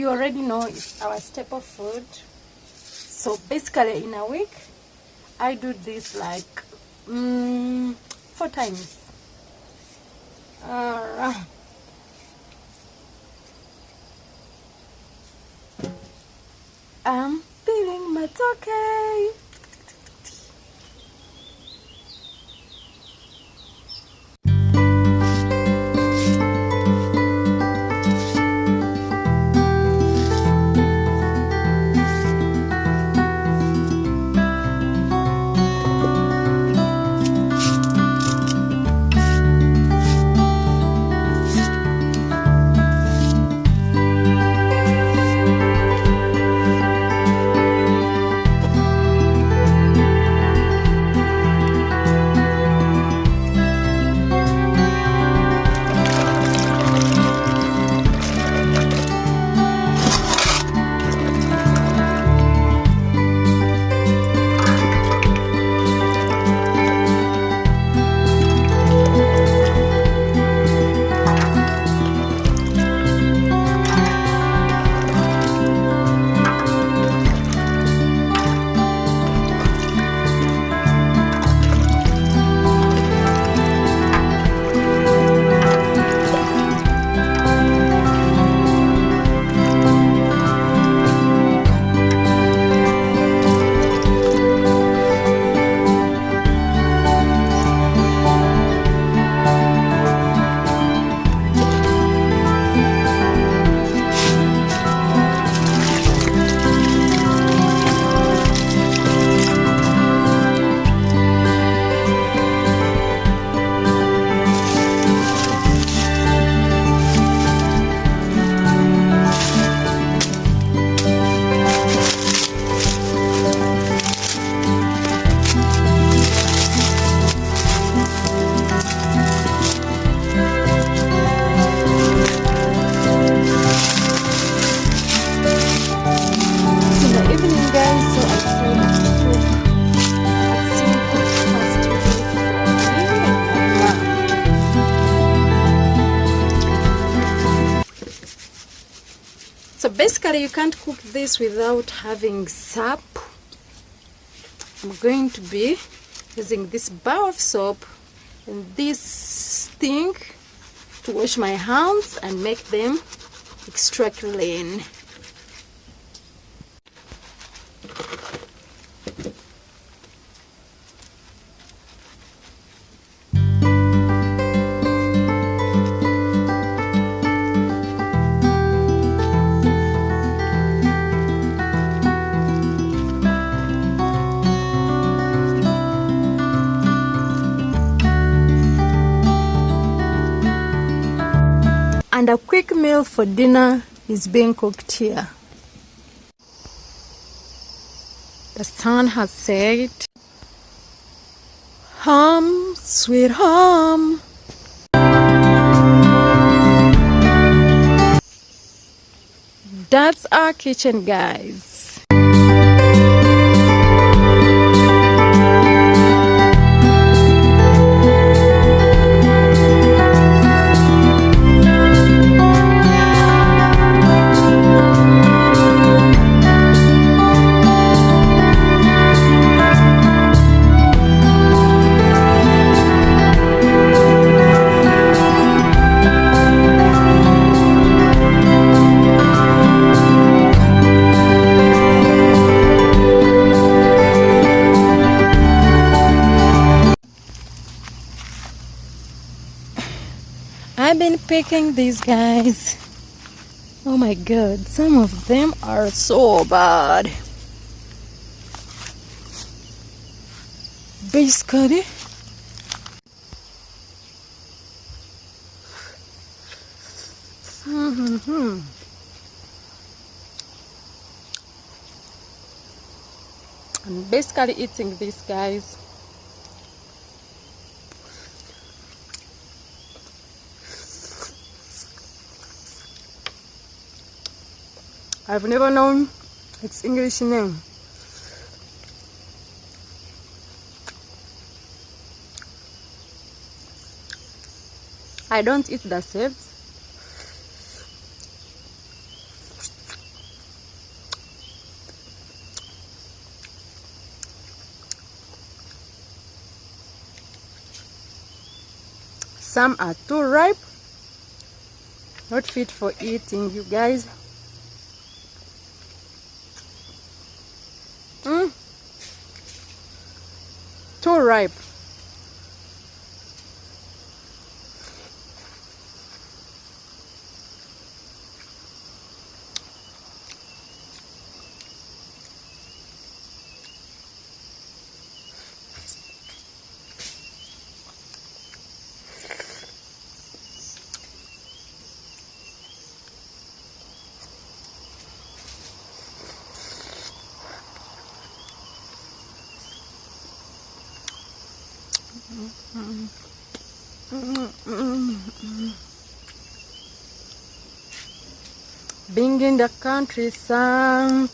you already know, it's our staple food. So basically in a week I do this like 4 times. I'm feeling matoke. So basically you can't cook this without having soap. I'm going to be using this bar of soap and this thing to wash my hands and make them extra clean. And a quick meal for dinner is being cooked here. The sun has set. Home, sweet home. That's our kitchen, guys. I've been picking these guys. Oh my god, some of them are so bad. Basically, I'm basically eating these guys. I've never known its English name. I don't eat the seeds. Some are too ripe, not fit for eating, you guys. Too ripe. Being in the countryside,